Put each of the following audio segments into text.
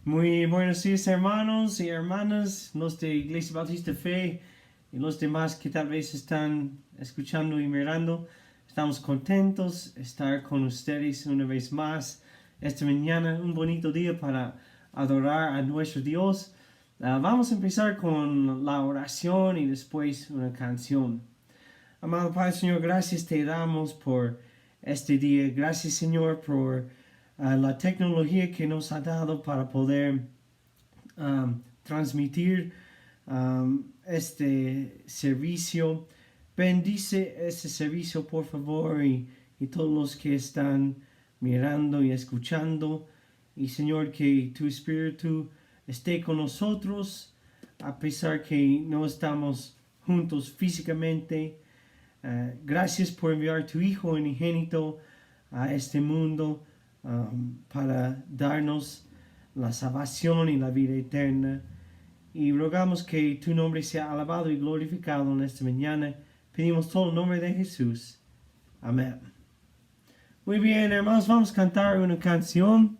Muy buenos días, hermanos y hermanas, los de Iglesia Bautista Fe y los demás que tal vez están escuchando y mirando. Estamos contentos de estar con ustedes una vez más esta mañana, un bonito día para adorar a nuestro Dios. Vamos a empezar con la oración y después una canción. Amado Padre, Señor, gracias te damos por este día. Gracias, Señor, por la tecnología que nos ha dado para poder transmitir este servicio. Bendice este servicio, por favor, y todos los que están mirando y escuchando. Y, Señor, que tu Espíritu esté con nosotros, a pesar que no estamos juntos físicamente. Gracias por enviar tu Hijo unigénito a este mundo para darnos la salvación y la vida eterna. Y rogamos que tu nombre sea alabado y glorificado en esta mañana. Pedimos todo el nombre de Jesús. Amén. Muy bien, hermanos, vamos a cantar una canción.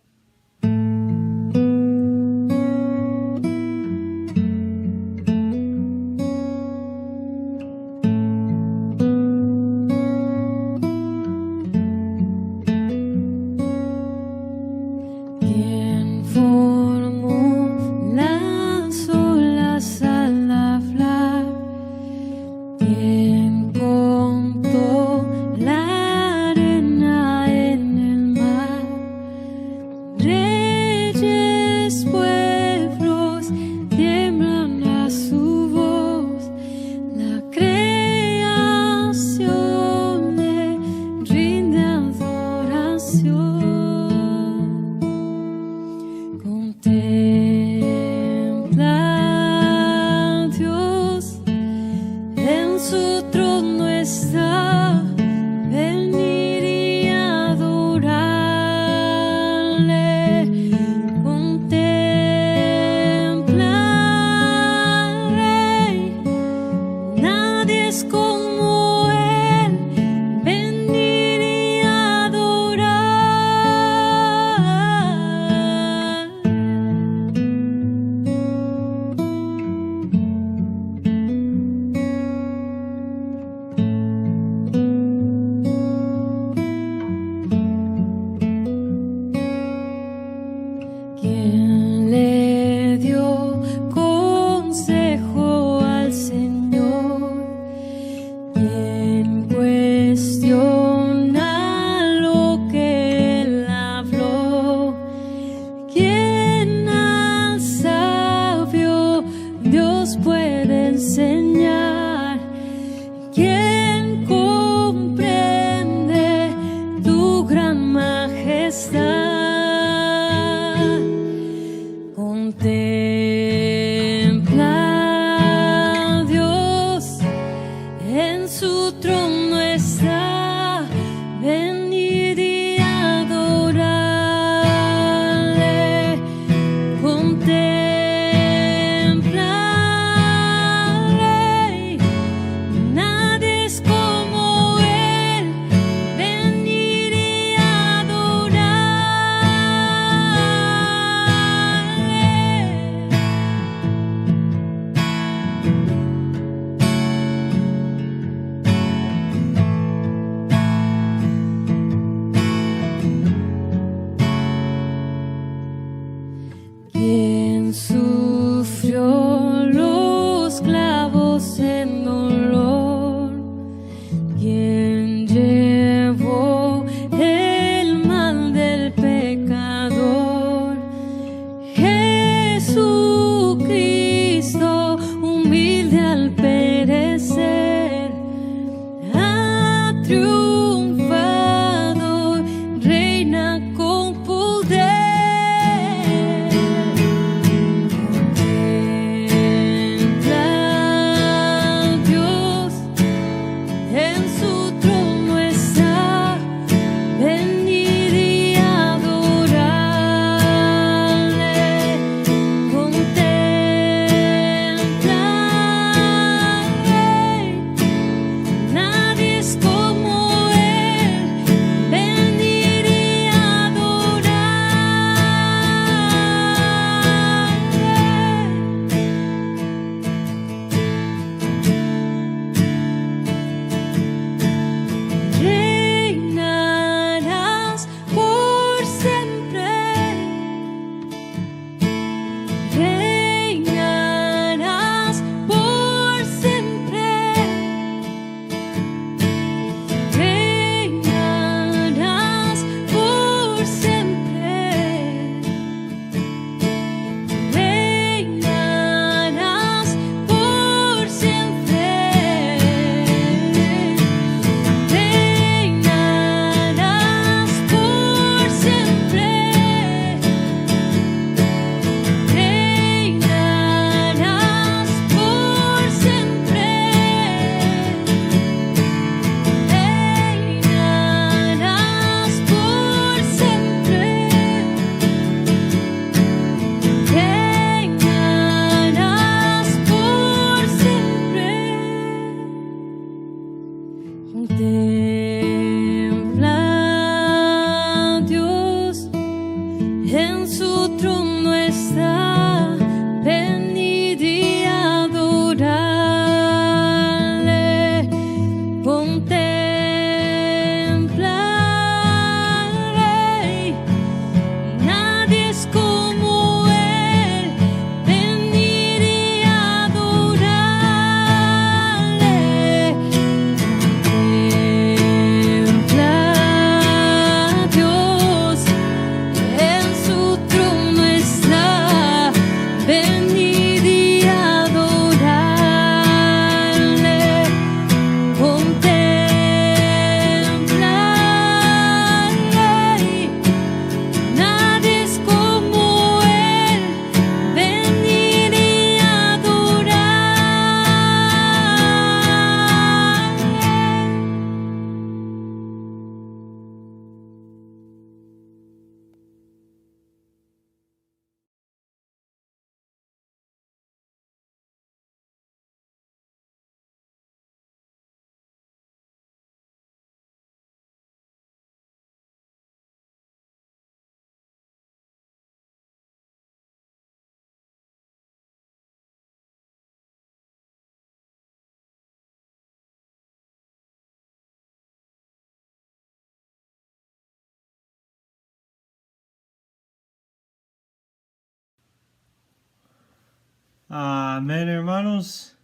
Amén, hermanos.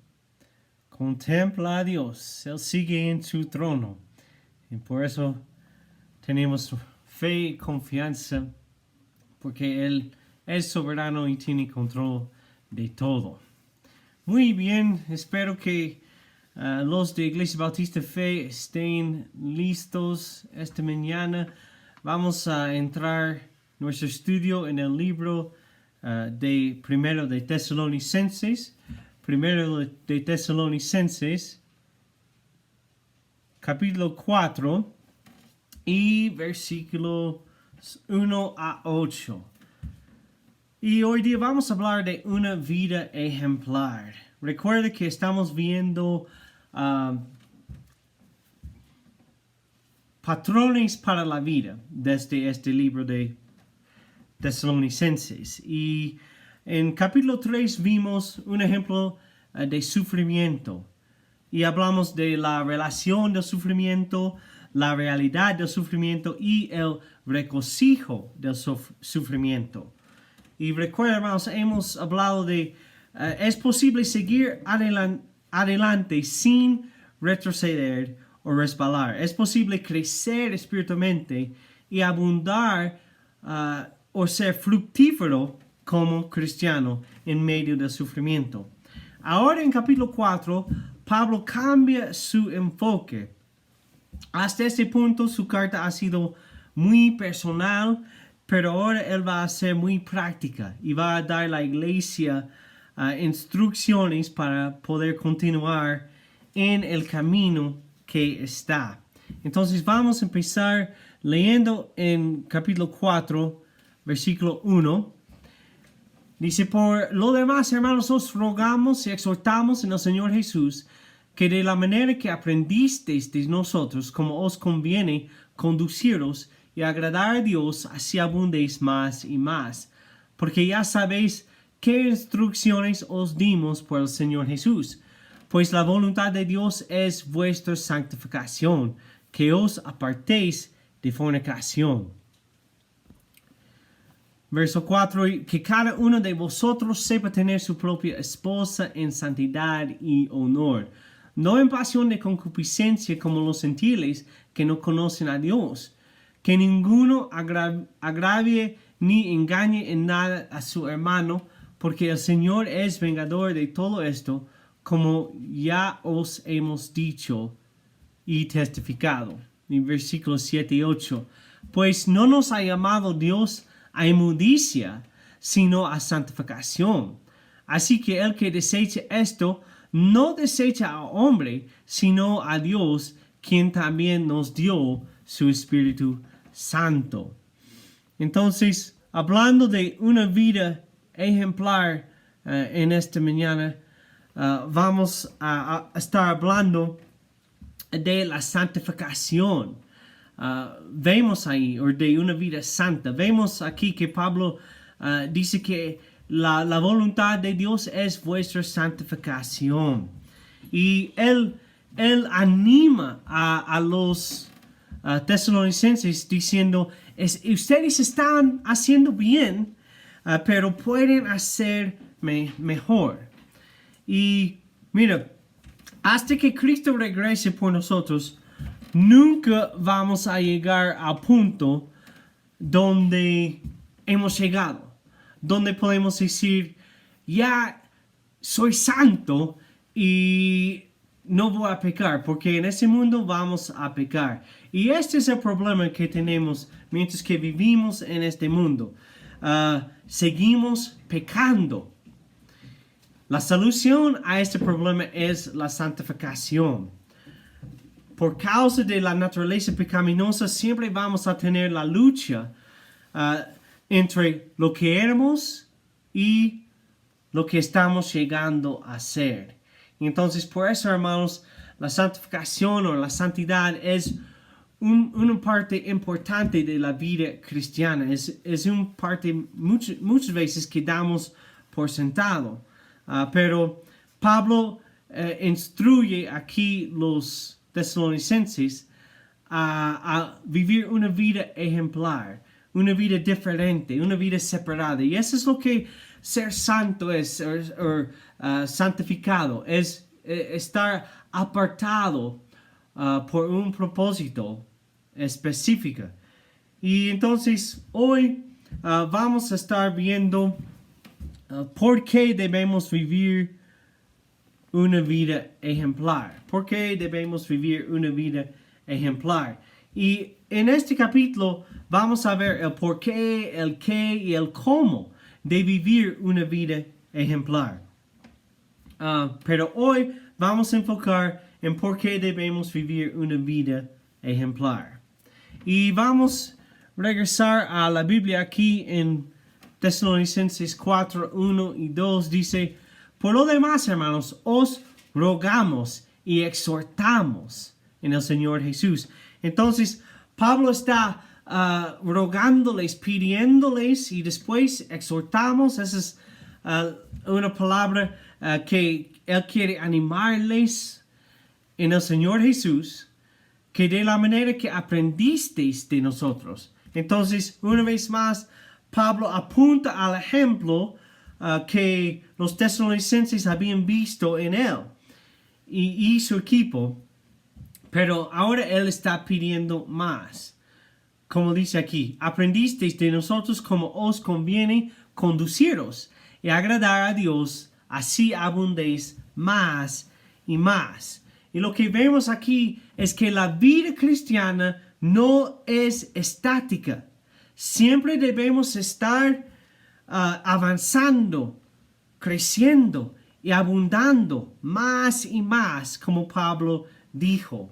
Contempla a Dios. Él sigue en su trono. Y por eso tenemos fe y confianza, porque Él es soberano y tiene control de todo. Muy bien, espero que los de Iglesia Bautista Fe estén listos esta mañana. Vamos a entrar en nuestro estudio en el libro de Primero de Tesalonicenses. Primero de Tesalonicenses, capítulo 4 y versículos 1 a 8. Y hoy día vamos a hablar de una vida ejemplar. Recuerda que estamos viendo patrones para la vida desde este libro de Tesalonicenses. Y en capítulo 3 vimos un ejemplo de sufrimiento. Y hablamos de la relación del sufrimiento, la realidad del sufrimiento y el regocijo del sufrimiento. Y recuerda, hermanos, hemos hablado de es posible seguir adelante sin retroceder o resbalar. Es posible crecer espiritualmente y abundar o ser fructífero como cristiano en medio del sufrimiento. Ahora en capítulo 4, Pablo cambia su enfoque. Hasta este punto su carta ha sido muy personal, pero ahora él va a ser muy práctica y va a dar a la iglesia instrucciones para poder continuar en el camino que está. Entonces vamos a empezar leyendo en capítulo 4, versículo 1. Dice: por lo demás, hermanos, os rogamos y exhortamos en el Señor Jesús que de la manera que aprendisteis de nosotros, como os conviene conduciros y agradar a Dios, así abundéis más y más. Porque ya sabéis qué instrucciones os dimos por el Señor Jesús. Pues la voluntad de Dios es vuestra santificación, que os apartéis de fornicación. Verso 4, que cada uno de vosotros sepa tener su propia esposa en santidad y honor, no en pasión de concupiscencia como los gentiles que no conocen a Dios. Que ninguno agravie ni engañe en nada a su hermano, porque el Señor es vengador de todo esto, como ya os hemos dicho y testificado. En versículos 7 y 8. Pues no nos ha llamado Dios a inmundicia, sino a santificación. Así que el que desecha esto, no desecha a hombre, sino a Dios, quien también nos dio su Espíritu Santo. Entonces, hablando de una vida ejemplar en esta mañana, vamos a estar hablando de la santificación. Vemos ahí, o de una vida santa. Vemos aquí que Pablo dice que la voluntad de Dios es vuestra santificación. Y él anima a los tesalonicenses diciendo, ustedes están haciendo bien, pero pueden hacer mejor. Y mira, hasta que Cristo regrese por nosotros, nunca vamos a llegar al punto donde hemos llegado, donde podemos decir, ya soy santo y no voy a pecar, porque en ese mundo vamos a pecar. Y este es el problema que tenemos mientras que vivimos en este mundo. Seguimos pecando. La solución a este problema es la santificación. Por causa de la naturaleza pecaminosa, siempre vamos a tener la lucha entre lo que éramos y lo que estamos llegando a ser. Entonces, por eso, hermanos, la santificación o la santidad es una parte importante de la vida cristiana. Es una parte muchas veces que damos por sentado. Pero Pablo instruye aquí los tesalonicenses a vivir una vida ejemplar, una vida diferente, una vida separada. Y eso es lo que ser santo es santificado, es estar apartado por un propósito específico. Y entonces hoy vamos a estar viendo por qué debemos vivir una vida ejemplar. ¿Por qué debemos vivir una vida ejemplar? Y en este capítulo vamos a ver el por qué, el qué y el cómo de vivir una vida ejemplar. Pero hoy vamos a enfocar en por qué debemos vivir una vida ejemplar. Y vamos a regresar a la Biblia aquí en Tesalonicenses 4, 1 y 2. Dice: por lo demás, hermanos, os rogamos y exhortamos en el Señor Jesús. Entonces, Pablo está rogándoles, pidiéndoles, y después exhortamos. Esa es una palabra que él quiere animarles en el Señor Jesús, que de la manera que aprendisteis de nosotros. Entonces, una vez más, Pablo apunta al ejemplo que los tesalonicenses habían visto en él y su equipo, pero ahora él está pidiendo más. Como dice aquí: aprendisteis de nosotros como os conviene conduciros y agradar a Dios, así abundéis más y más. Y lo que vemos aquí es que la vida cristiana no es estática. Siempre debemos estar avanzando, creciendo y abundando más y más, como Pablo dijo.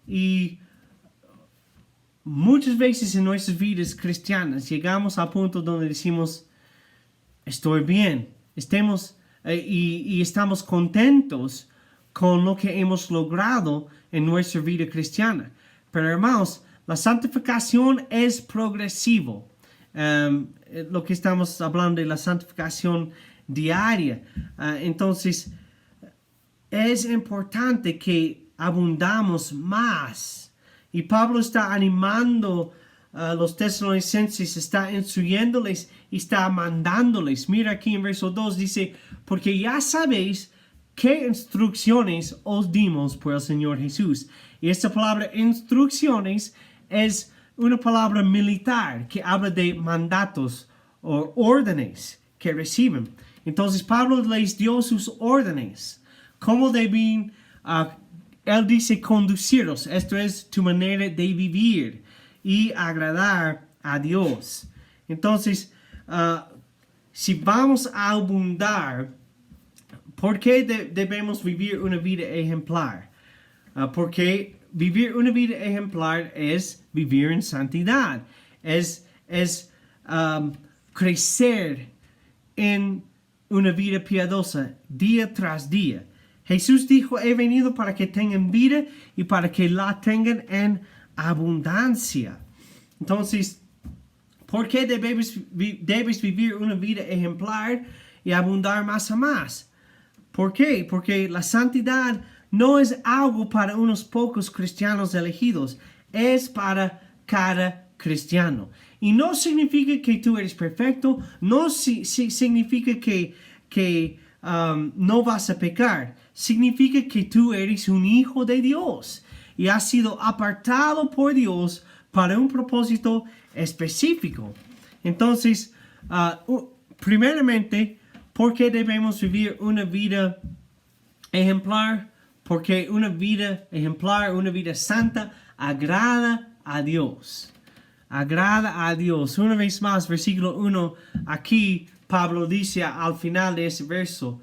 Y muchas veces en nuestras vidas cristianas llegamos al punto donde decimos: estoy bien, estamos contentos con lo que hemos logrado en nuestra vida cristiana. Pero hermanos, la santificación es progresivo. Lo que estamos hablando de la santificación diaria. Entonces, es importante que abundamos más. Y Pablo está animando a los tesalonicenses, está instruyéndoles y está mandándoles. Mira aquí en verso 2 dice: porque ya sabéis qué instrucciones os dimos por el Señor Jesús. Y esta palabra instrucciones es una palabra militar que habla de mandatos o órdenes que reciben. Entonces Pablo les dio sus órdenes. ¿Cómo deben? Él dice conduciros. Esto es tu manera de vivir y agradar a Dios. Entonces, si vamos a abundar, ¿por qué debemos vivir una vida ejemplar? Porque vivir una vida ejemplar es vivir en santidad. Es crecer en una vida piadosa día tras día. Jesús dijo: he venido para que tengan vida y para que la tengan en abundancia. Entonces, ¿por qué debes vivir una vida ejemplar y abundar más a más? ¿Por qué? Porque la santidad no es algo para unos pocos cristianos elegidos, es para cada cristiano. Y no significa que tú eres perfecto, no significa que no vas a pecar. Significa que tú eres un hijo de Dios y has sido apartado por Dios para un propósito específico. Entonces, primeramente, ¿por qué debemos vivir una vida ejemplar? Porque una vida ejemplar, una vida santa, agrada a Dios. Agrada a Dios. Una vez más, versículo 1, aquí Pablo dice al final de ese verso: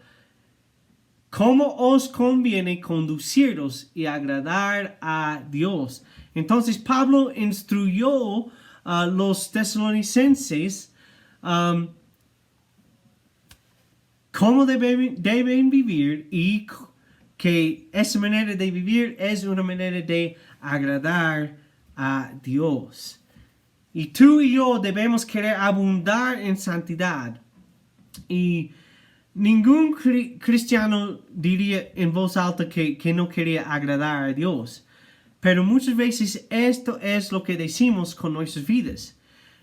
¿cómo os conviene conduciros y agradar a Dios? Entonces Pablo instruyó a los tesalonicenses cómo deben vivir, y que esa manera de vivir es una manera de agradar a Dios. Y tú y yo debemos querer abundar en santidad. Y ningún cristiano diría en voz alta que no quería agradar a Dios. Pero muchas veces esto es lo que decimos con nuestras vidas.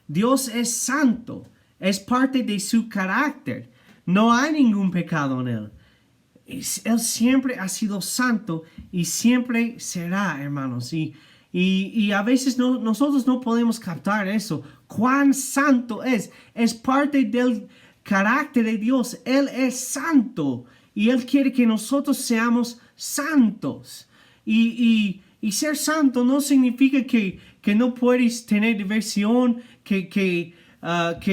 Dios es santo. Es parte de su carácter. No hay ningún pecado en él. Él siempre ha sido santo y siempre será, hermanos. Y a veces nosotros no podemos captar eso. Cuán santo es. Es parte del carácter de Dios. Él es santo y Él quiere que nosotros seamos santos. Y ser santo no significa que no puedes tener diversión, que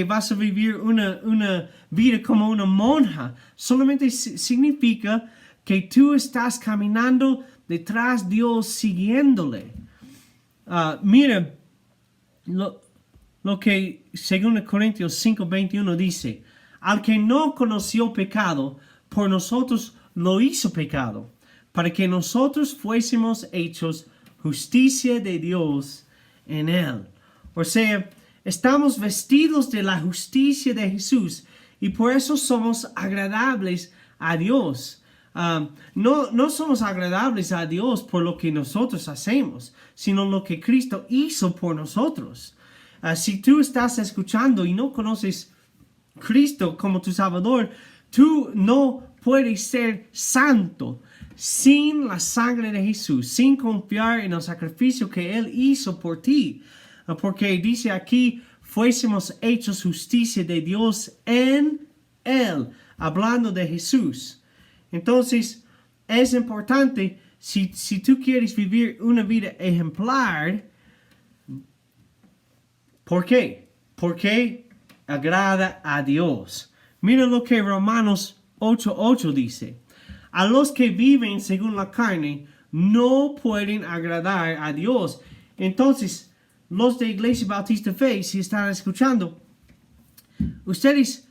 vas a vivir una vida como una monja. Solamente significa que tú estás caminando detrás de Dios, siguiéndole. Mira lo que 2 Corintios 5:21 dice: al que no conoció pecado, por nosotros lo hizo pecado, para que nosotros fuésemos hechos justicia de Dios en él. O sea, estamos vestidos de la justicia de Jesús y por eso somos agradables a Dios. No somos agradables a Dios por lo que nosotros hacemos, sino lo que Cristo hizo por nosotros. Si tú estás escuchando y no conoces Cristo como tu Salvador, tú no puedes ser santo sin la sangre de Jesús, sin confiar en el sacrificio que Él hizo por ti. Porque dice aquí, fuésemos hechos justicia de Dios en Él, hablando de Jesús. Entonces, es importante, si tú quieres vivir una vida ejemplar, ¿por qué? Porque agrada a Dios. Mira lo que Romanos 8:8 dice: a los que viven según la carne no pueden agradar a Dios. Entonces, los de Iglesia Bautista Fe, si están escuchando, ustedes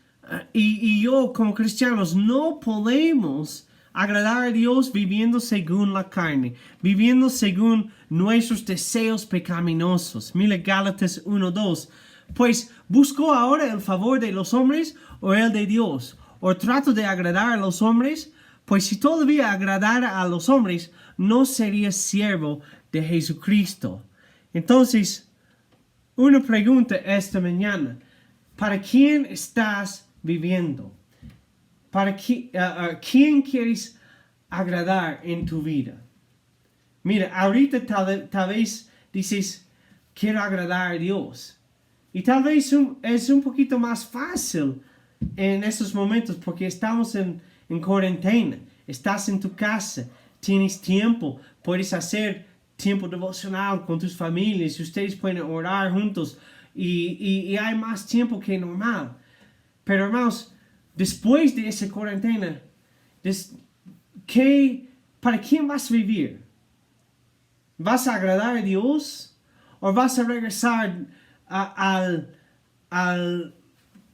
y yo como cristianos no podemos agradar a Dios viviendo según la carne, viviendo según nuestros deseos pecaminosos. Mira Gálatas 1:2. Pues, ¿busco ahora el favor de los hombres o el de Dios? ¿O trato de agradar a los hombres? Pues si todavía agradara a los hombres, no sería siervo de Jesucristo. Entonces, una pregunta esta mañana: ¿para quién estás viviendo? ¿Para quién quieres agradar en tu vida? Mira, ahorita tal vez dices, quiero agradar a Dios. Y tal vez es un poquito más fácil en esos momentos porque estamos en cuarentena. Estás en tu casa, tienes tiempo, puedes hacer tiempo devocional con tus familias, ustedes pueden orar juntos y hay más tiempo que normal. Pero hermanos, después de esa cuarentena, ¿para quién vas a vivir? ¿Vas a agradar a Dios? ¿O vas a regresar a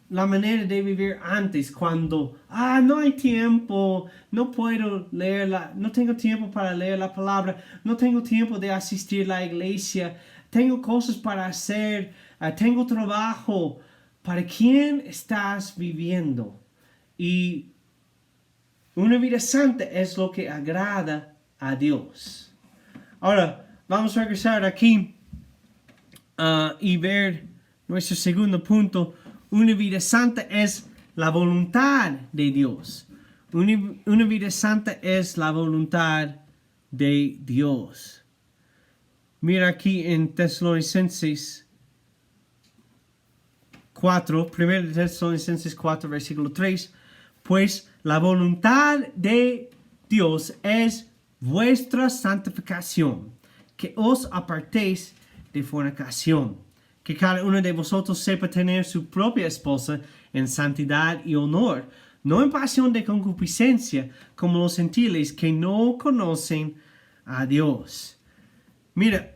la manera de vivir antes, cuando no hay tiempo, no puedo leerla, no tengo tiempo para leer la palabra, no tengo tiempo de asistir a la iglesia, tengo cosas para hacer, tengo trabajo? ¿Para quién estás viviendo? Y una vida santa es lo que agrada a Dios. Ahora, vamos a regresar aquí y ver nuestro segundo punto. Una vida santa es la voluntad de Dios. Una vida santa es la voluntad de Dios. Mira aquí en Tesalonicenses 4, 1 Tesalonicenses 4, versículo 3. Pues la voluntad de Dios es vuestra santificación, que os apartéis de fornicación, que cada uno de vosotros sepa tener su propia esposa en santidad y honor, no en pasión de concupiscencia, como los gentiles que no conocen a Dios. Mira,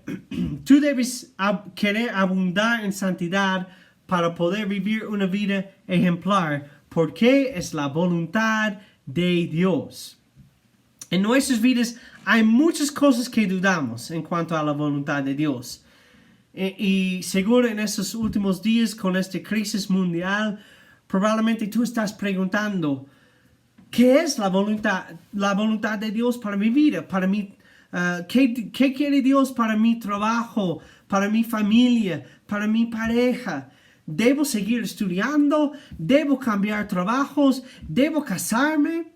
tú debes querer abundar en santidad para poder vivir una vida ejemplar, porque es la voluntad de Dios. En nuestras vidas hay muchas cosas que dudamos en cuanto a la voluntad de Dios. Y seguro en estos últimos días con esta crisis mundial, probablemente tú estás preguntando, ¿qué es la voluntad de Dios para mi vida? Para mí, ¿qué quiere Dios para mi trabajo, para mi familia, para mi pareja? ¿Debo seguir estudiando? ¿Debo cambiar trabajos? ¿Debo casarme?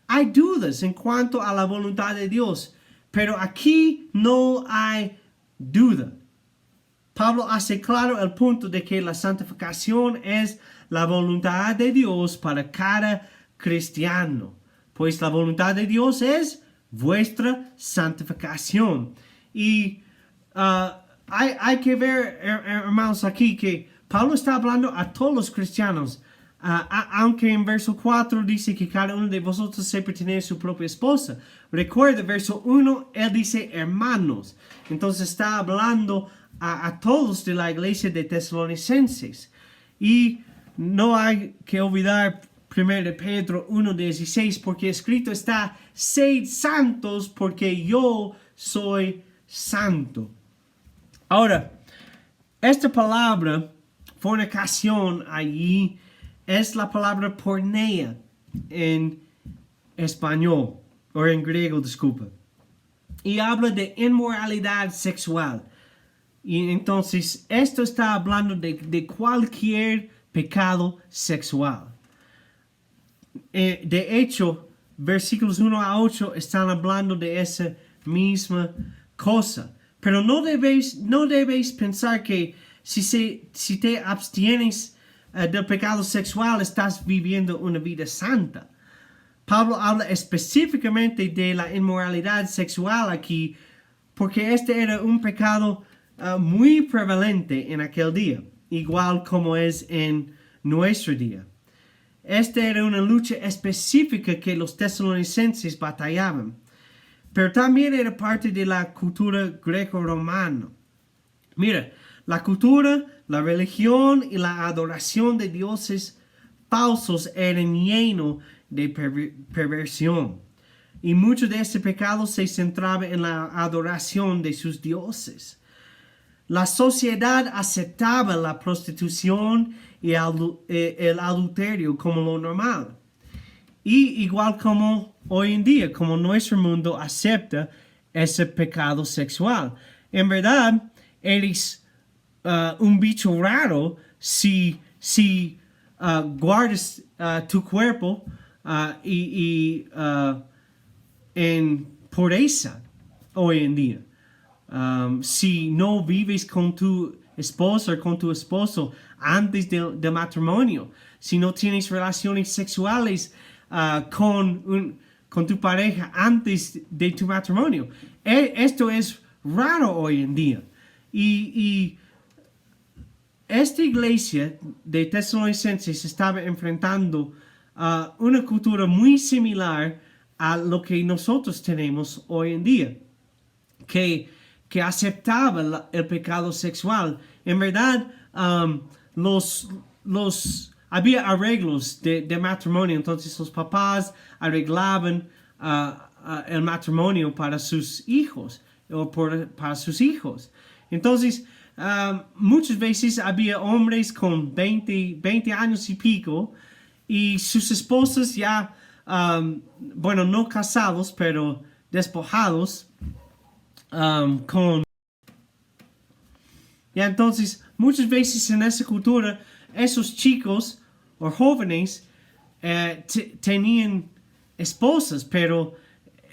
Hay dudas en cuanto a la voluntad de Dios, pero aquí no hay duda. Pablo hace claro el punto de que la santificación es la voluntad de Dios para cada cristiano, pues la voluntad de Dios es vuestra santificación. Y hay que ver, hermanos, aquí que Pablo está hablando a todos los cristianos, aunque en verso 4 dice que cada uno de vosotros sepa tener su propia esposa. Recuerda, verso 1, él dice hermanos. Entonces está hablando a todos de la iglesia de Tesalonicenses. Y no hay que olvidar 1 Pedro 1:16, porque escrito está: sed santos porque yo soy santo. Ahora, esta palabra fornicación allí es la palabra porneia en español, o en griego, disculpa. Y habla de inmoralidad sexual. Y entonces, esto está hablando de cualquier pecado sexual. De hecho, versículos 1 a 8 están hablando de esa misma cosa. Pero no debéis pensar que si te abstienes del pecado sexual, estás viviendo una vida santa. Pablo habla específicamente de la inmoralidad sexual aquí, porque este era un pecado muy prevalente en aquel día, igual como es en nuestro día. Esta era una lucha específica que los tesalonicenses batallaban, pero también era parte de la cultura greco-romana. Mira, la cultura, la religión y la adoración de dioses falsos eran llenos de perversión. Y mucho de este pecado se centraba en la adoración de sus dioses. La sociedad aceptaba la prostitución y el adulterio como lo normal. Y igual como hoy en día, como nuestro mundo acepta ese pecado sexual. En verdad, eres un bicho raro si guardas tu cuerpo en pureza hoy en día. Si no vives con tu esposa o con tu esposo antes del matrimonio, si no tienes relaciones sexuales con tu pareja antes de tu matrimonio, esto es raro hoy en día. Y esta iglesia de Tesalonicenses estaba enfrentando una cultura muy similar a lo que nosotros tenemos hoy en día, que aceptaba el pecado sexual. En verdad, había arreglos de matrimonio, entonces los papás arreglaban el matrimonio para sus hijos o para sus hijos. Entonces, muchas veces había hombres con 20 años y pico y sus esposas ya, no casados, pero despojados, y entonces muchas veces en esa cultura esos chicos o jóvenes tenían esposas, pero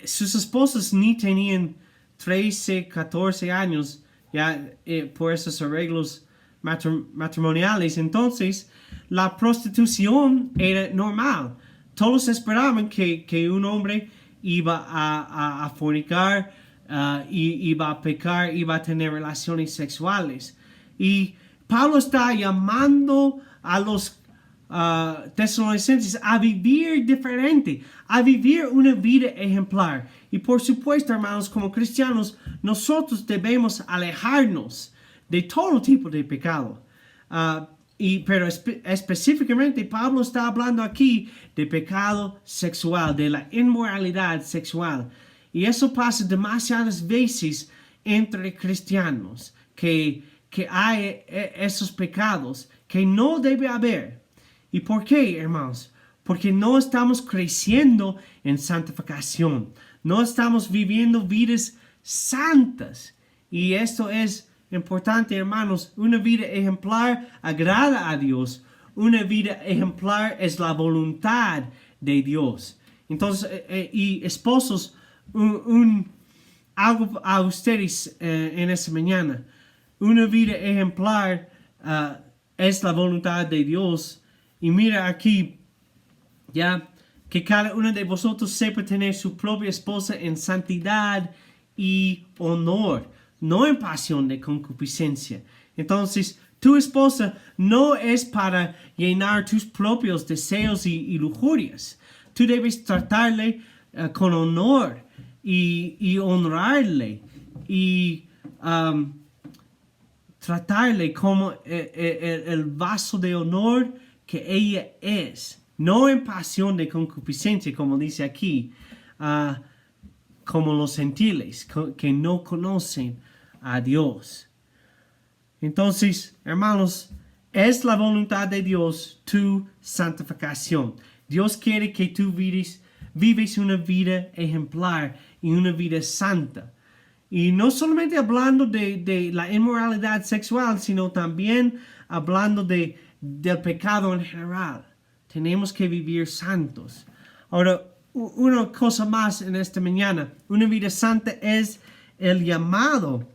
sus esposas ni tenían 13, 14 años ya por esos arreglos matrimoniales. Entonces la prostitución era normal. Todos esperaban que un hombre iba a fornicar, iba a pecar, iba a tener relaciones sexuales. Y Pablo está llamando a los tesalonicenses a vivir diferente, a vivir una vida ejemplar. Y por supuesto, hermanos, como cristianos, nosotros debemos alejarnos de todo tipo de pecado. Pero específicamente Pablo está hablando aquí de pecado sexual, de la inmoralidad sexual. Y eso pasa demasiadas veces entre cristianos, que hay esos pecados que no debe haber. ¿Y por qué, hermanos? Porque no estamos creciendo en santificación. No estamos viviendo vidas santas. Y esto es importante, hermanos, una vida ejemplar agrada a Dios. Una vida ejemplar es la voluntad de Dios. Entonces, y esposos, algo a ustedes en esta mañana. Una vida ejemplar es la voluntad de Dios. Y mira aquí, ya, que cada uno de vosotros sepa tener su propia esposa en santidad y honor, no en pasión de concupiscencia. Entonces, tu esposa no es para llenar tus propios deseos y lujurias. Tú debes tratarle con honor y honrarle y tratarle como el vaso de honor que ella es. No en pasión de concupiscencia, como dice aquí, como los gentiles que no conocen a Dios. Entonces, hermanos, es la voluntad de Dios tu santificación. Dios quiere que tú vives una vida ejemplar y una vida santa. Y no solamente hablando de la inmoralidad sexual, sino también hablando del pecado en general. Tenemos que vivir santos. Ahora, una cosa más en esta mañana. Una vida santa es el llamado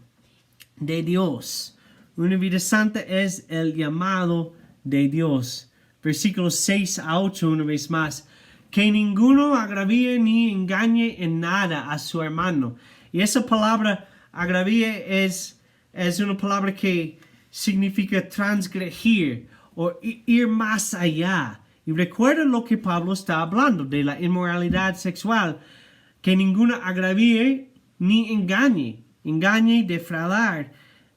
de Dios. Una vida santa es el llamado de Dios. Versículos 6 a 8 una vez más. Que ninguno agravie ni engañe en nada a su hermano. Y esa palabra agravie es una palabra que significa transgredir o ir más allá. Y recuerden lo que Pablo está hablando de la inmoralidad sexual. Que ninguno agravie ni engañe defraudar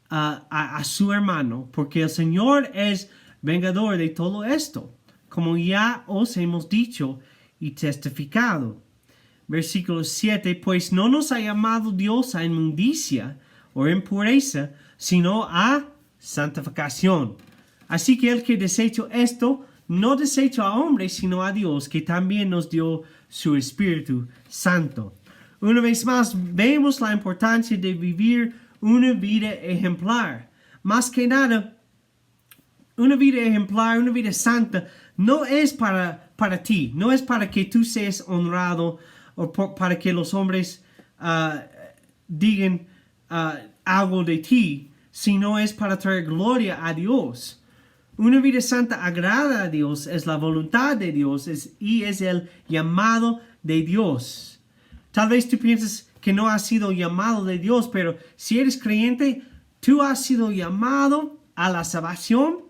a su hermano, porque el Señor es vengador de todo esto, como ya os hemos dicho y testificado. Versículo 7, pues no nos ha llamado Dios a inmundicia o impureza, sino a santificación. Así que el que desechó esto, no desechó a hombres, sino a Dios, que también nos dio su Espíritu Santo. Una vez más, vemos la importancia de vivir una vida ejemplar. Más que nada, una vida ejemplar, una vida santa, no es para ti, no es para que tú seas honrado o para que los hombres digan algo de ti, sino es para traer gloria a Dios. Una vida santa agrada a Dios, es la voluntad de Dios y es el llamado de Dios. Tal vez tú pienses que no has sido llamado de Dios, pero si eres creyente, tú has sido llamado a la salvación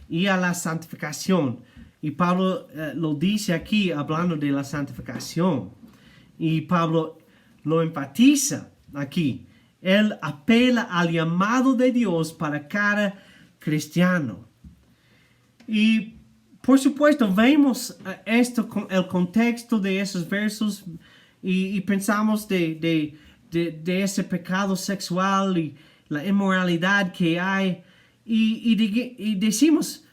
y a la santificación. Y Pablo lo dice aquí hablando de la santificación. Y Pablo lo enfatiza aquí. Él apela al llamado de Dios para cada cristiano. Y por supuesto vemos esto con el contexto de esos versos y pensamos de ese pecado sexual y la inmoralidad que hay y decimos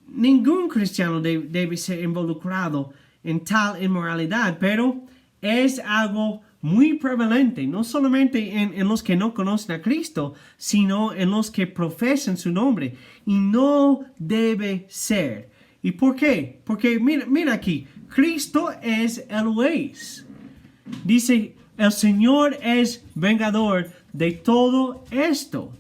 ningún cristiano debe ser involucrado en tal inmoralidad, pero es algo muy prevalente, no solamente en los que no conocen a Cristo, sino en los que profesan su nombre. Y no debe ser. ¿Y por qué? Porque mira aquí, Cristo es el juez. Dice, el Señor es vengador de todo esto.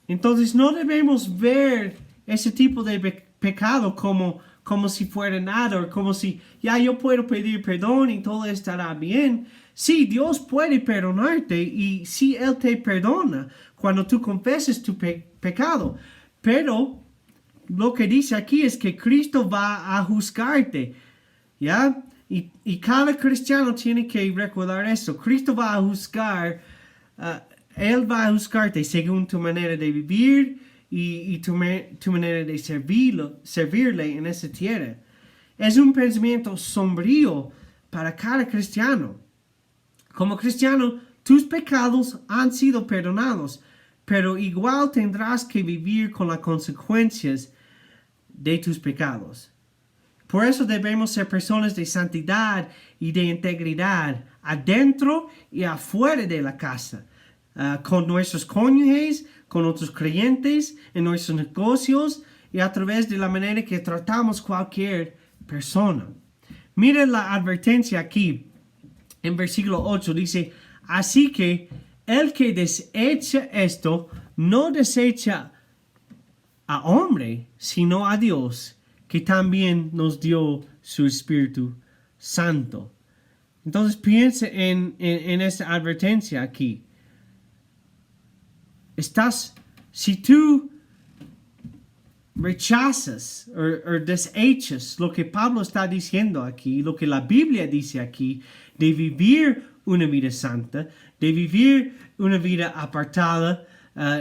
Entonces no debemos ver ese tipo de pecado como si fuera nada, o como si ya yo puedo pedir perdón y todo estará bien. Sí, Dios puede perdonarte y sí, Él te perdona cuando tú confeses tu pecado. Pero lo que dice aquí es que Cristo va a juzgarte, ¿ya? Y cada cristiano tiene que recordar eso. Cristo va a juzgar, Él va a juzgarte según tu manera de vivir y tu manera de servirle en esa tierra. Es un pensamiento sombrío para cada cristiano. Como cristiano, tus pecados han sido perdonados, pero igual tendrás que vivir con las consecuencias de tus pecados. Por eso debemos ser personas de santidad y de integridad, adentro y afuera de la casa. con nuestros cónyuges, con otros creyentes, en nuestros negocios y a través de la manera que tratamos cualquier persona. Miren la advertencia aquí en versículo 8. Dice, así que el que desecha esto no desecha a hombre, sino a Dios, que también nos dio su Espíritu Santo. Entonces piense en esta advertencia aquí. Si tú rechazas o desechas lo que Pablo está diciendo aquí, lo que la Biblia dice aquí, de vivir una vida santa, de vivir una vida apartada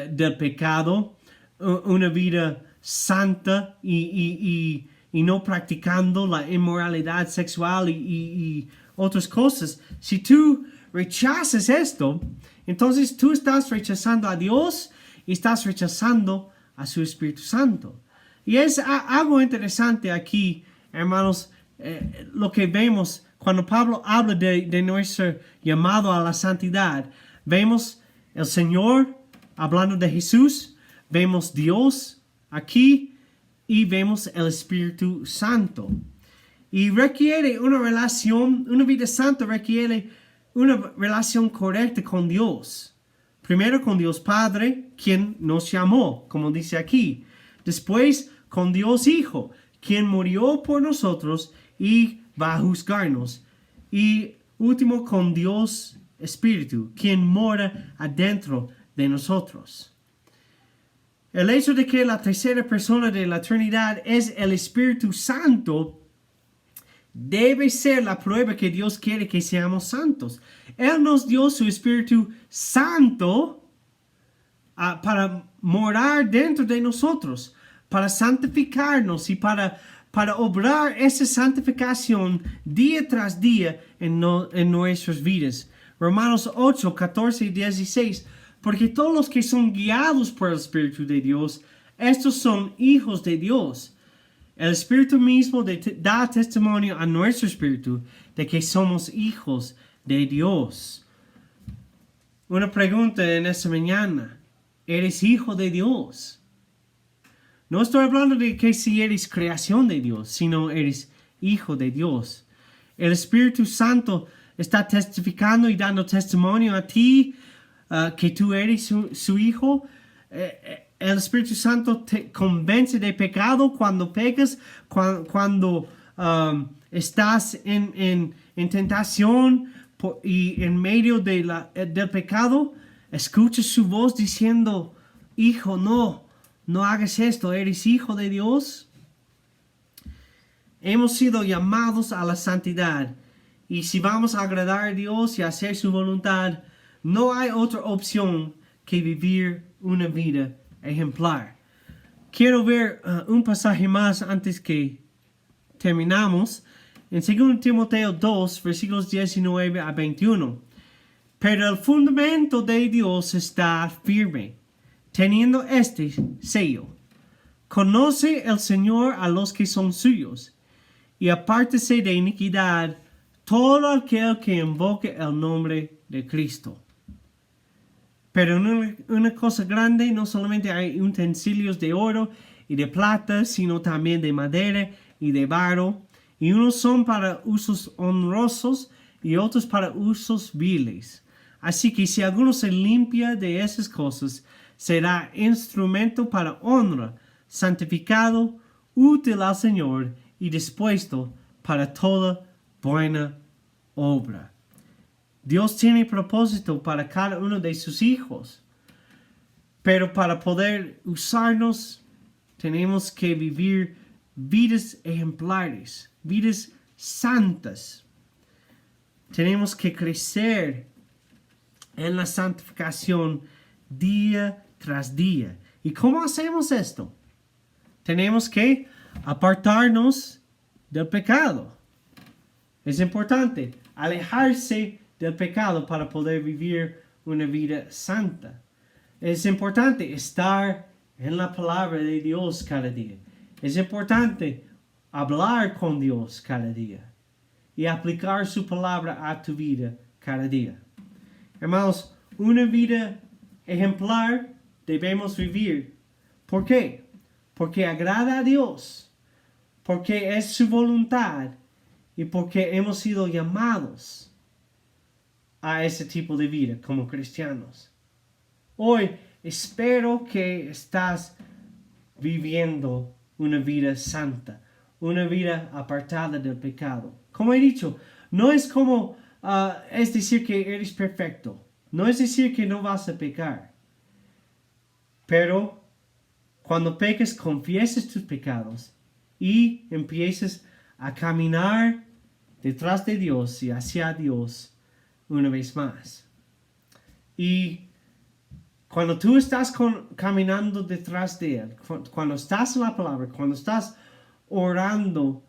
del pecado, una vida santa y no practicando la inmoralidad sexual y otras cosas. Si tú rechazas esto, entonces tú estás rechazando a Dios y estás rechazando a su Espíritu Santo. Y es algo interesante aquí, hermanos, lo que vemos cuando Pablo habla de nuestro llamado a la santidad. Vemos el Señor hablando de Jesús, vemos Dios aquí y vemos el Espíritu Santo. Y requiere una relación, una vida santa requiere una relación correcta con Dios. Primero con Dios Padre, quien nos llamó, como dice aquí. Después con Dios Hijo, quien murió por nosotros y va a juzgarnos. Y último con Dios Espíritu, quien mora adentro de nosotros. El hecho de que la tercera persona de la Trinidad es el Espíritu Santo debe ser la prueba que Dios quiere que seamos santos. Él nos dio su Espíritu Santo para morar dentro de nosotros, para santificarnos y para obrar esa santificación día tras día en nuestras vidas. Romanos 8, 14 y 16. Porque todos los que son guiados por el Espíritu de Dios, estos son hijos de Dios. El Espíritu mismo da testimonio a nuestro espíritu de que somos hijos de Dios. Una pregunta en esta mañana. ¿Eres hijo de Dios? No estoy hablando de que si eres creación de Dios, sino eres hijo de Dios. El Espíritu Santo está testificando y dando testimonio a ti que tú eres su hijo. El Espíritu Santo te convence de pecado cuando pecas, cuando estás en tentación y en medio del pecado. Escuchas su voz diciendo, hijo, no hagas esto, eres hijo de Dios. Hemos sido llamados a la santidad y si vamos a agradar a Dios y hacer su voluntad, no hay otra opción que vivir una vida ejemplar. Quiero ver un pasaje más antes que terminamos. En 2 Timoteo 2, versículos 19 a 21. Pero el fundamento de Dios está firme, teniendo este sello. Conoce el Señor a los que son suyos, y apártese de iniquidad todo aquel que invoque el nombre de Cristo. Pero una cosa grande, no solamente hay utensilios de oro y de plata, sino también de madera y de barro, y unos son para usos honrosos y otros para usos viles. Así que si alguno se limpia de esas cosas, será instrumento para honra, santificado, útil al Señor y dispuesto para toda buena obra. Dios tiene propósito para cada uno de sus hijos, pero para poder usarnos tenemos que vivir vidas ejemplares, vidas santas. Tenemos que crecer en la santificación día tras día. ¿Y cómo hacemos esto? Tenemos que apartarnos del pecado. Es importante alejarse del pecado para poder vivir una vida santa. Es importante estar en la palabra de Dios cada día. Es importante hablar con Dios cada día y aplicar su palabra a tu vida cada día. Hermanos, una vida ejemplar debemos vivir. ¿Por qué? Porque agrada a Dios, porque es su voluntad y porque hemos sido llamados a ese tipo de vida como cristianos. Hoy espero que estás viviendo una vida santa, una vida apartada del pecado. Como he dicho, no es como es decir que eres perfecto, no es decir que no vas a pecar, pero cuando peques confieses tus pecados y empieces a caminar detrás de Dios y hacia Dios una vez más. Y cuando tú estás caminando detrás de Él, cuando estás en la palabra, cuando estás orando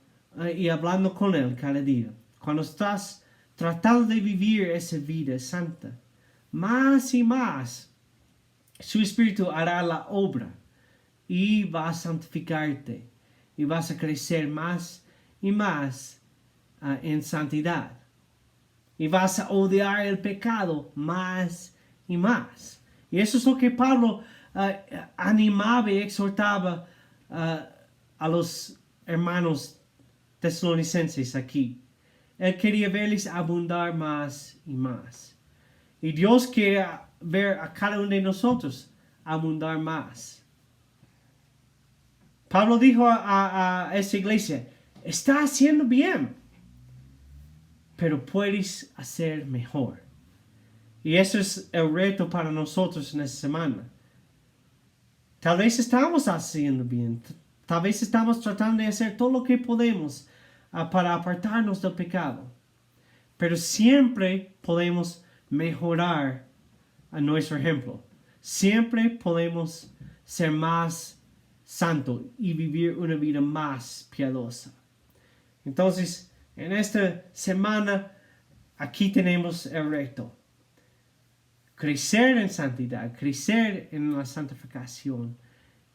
y hablando con Él cada día, cuando estás tratando de vivir esa vida santa, más y más su Espíritu hará la obra y va a santificarte y vas a crecer más y más en santidad. Y vas a odiar el pecado más y más. Y eso es lo que Pablo animaba y exhortaba a los hermanos tesalonicenses aquí. Él quería verles abundar más y más. Y Dios quiere ver a cada uno de nosotros abundar más. Pablo dijo a esa iglesia, está haciendo bien, pero puedes hacer mejor. Y eso es el reto para nosotros en esta semana. Tal vez estamos haciendo bien, tal vez estamos tratando de hacer todo lo que podemos para apartarnos del pecado, pero siempre podemos mejorar a nuestro ejemplo. Siempre podemos ser más santos y vivir una vida más piadosa. Entonces, en esta semana, aquí tenemos el reto. Crecer en santidad, crecer en la santificación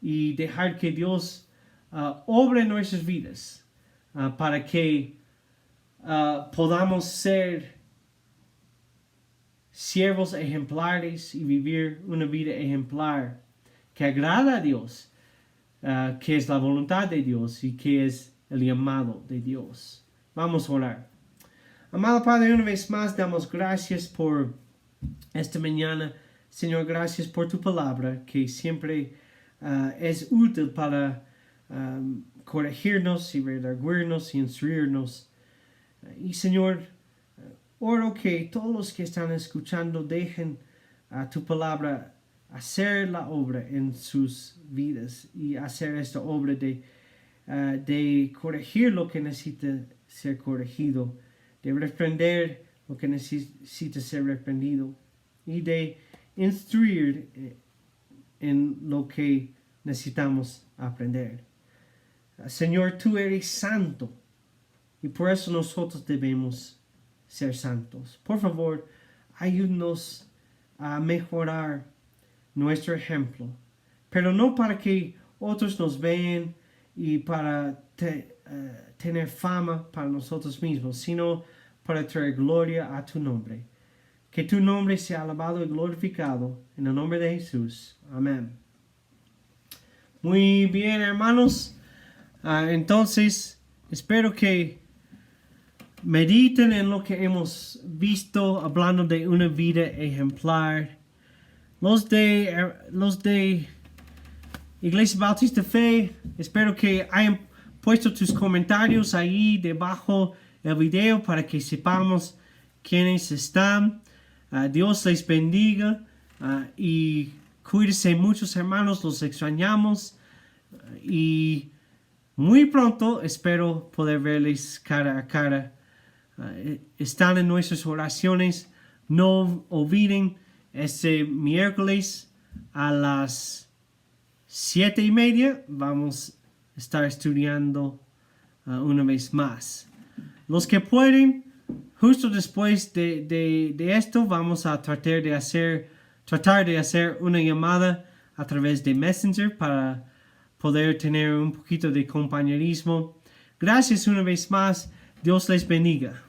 y dejar que Dios obre en nuestras vidas para que podamos ser siervos ejemplares y vivir una vida ejemplar que agrada a Dios, que es la voluntad de Dios y que es el llamado de Dios. Vamos a orar. Amado Padre, una vez más damos gracias por esta mañana. Señor, gracias por tu palabra que siempre es útil para corregirnos y redarguirnos y instruirnos. Y Señor, oro que todos los que están escuchando dejen tu palabra hacer la obra en sus vidas y hacer esta obra de corregir lo que necesita ser corregido, de reprender lo que necesita ser reprendido y de instruir en lo que necesitamos aprender. Señor, tú eres santo y por eso nosotros debemos ser santos. Por favor, ayúdanos a mejorar nuestro ejemplo, pero no para que otros nos vean y para tener fama para nosotros mismos, sino para traer gloria a tu nombre. Que tu nombre sea alabado y glorificado en el nombre de Jesús. Amén. Muy bien, hermanos. Entonces, espero que mediten en lo que hemos visto hablando de una vida ejemplar. Los de Iglesia Bautista Fe, espero que hayan puesto tus comentarios ahí debajo del video para que sepamos quiénes están. Dios les bendiga y cuídense muchos, hermanos, los extrañamos y muy pronto espero poder verles cara a cara. Están en nuestras oraciones. No olviden este miércoles a las 7:30 vamos a estar estudiando una vez más. Los que pueden, justo después de esto, vamos a tratar de hacer una llamada a través de Messenger para poder tener un poquito de compañerismo. Gracias una vez más. Dios les bendiga.